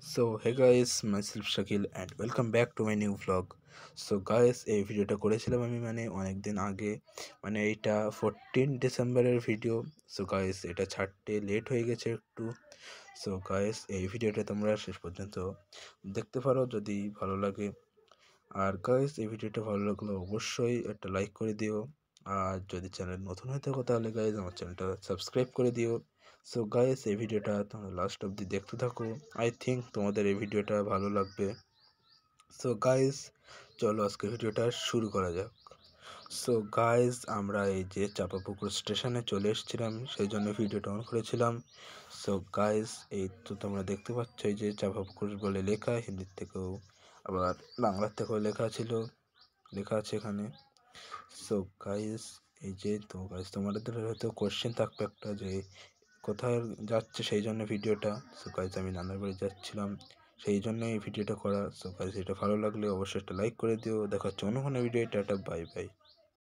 So hey guys, myself Shakil and welcome back to my new vlog. So guys, এই ভিডিওটা করেছিলাম আমি অনেক দিন আগে, এইটা 14 ডিসেম্বরের ভিডিও। সো গাইস, এটা ছাড়তে লেট হয়ে গেছে একটু। সো গাইস, এই ভিডিওটা তোমরা শেষ পর্যন্ত দেখতে পারো যদি ভালো লাগে। আর গাইস, এই ভিডিওটা ভালো লাগলে অবশ্যই একটা লাইক করে দিও। আর যদি চ্যানেল নতুন হয়ে থাকো তাহলে গাইস আমার চ্যানেলটা সাবস্ক্রাইব করে দিও। সো গাইস, এই ভিডিওটা তোমরা লাস্ট অবধি দেখতে থাকো। আই থিঙ্ক তোমাদের এই ভিডিওটা ভালো লাগবে। সো গাইস, চলো আজকে ভিডিওটা শুরু করা যাক। সো গাইস, আমরা এই যে চাঁপাপুকুর স্টেশনে চলে এসেছিলাম, সেই জন্য ভিডিওটা অন করেছিলাম। সো গাইস, এই তো তোমরা দেখতে পাচ্ছ এই যে চাঁপাপুকুর বলে লেখা, হিন্দির থেকেও আবার বাংলার থেকেও লেখা আছে এখানে। সো গাইস, এই যে তো গাইস, তোমাদের হয়তো কোশ্চেন থাকবে একটা যে কোথায় যাচ্ছে, সেই জন্য ভিডিওটা। সো গাইস, আমি নানার বাড়ি যাচ্ছিলাম, সেই জন্য এই ভিডিওটা করা। সো গাইস, এটা ভালো লাগলে অবশ্যই একটা লাইক করে দিও। দেখা হচ্ছে অন্য কোনো ভিডিও। Tata, bye bye.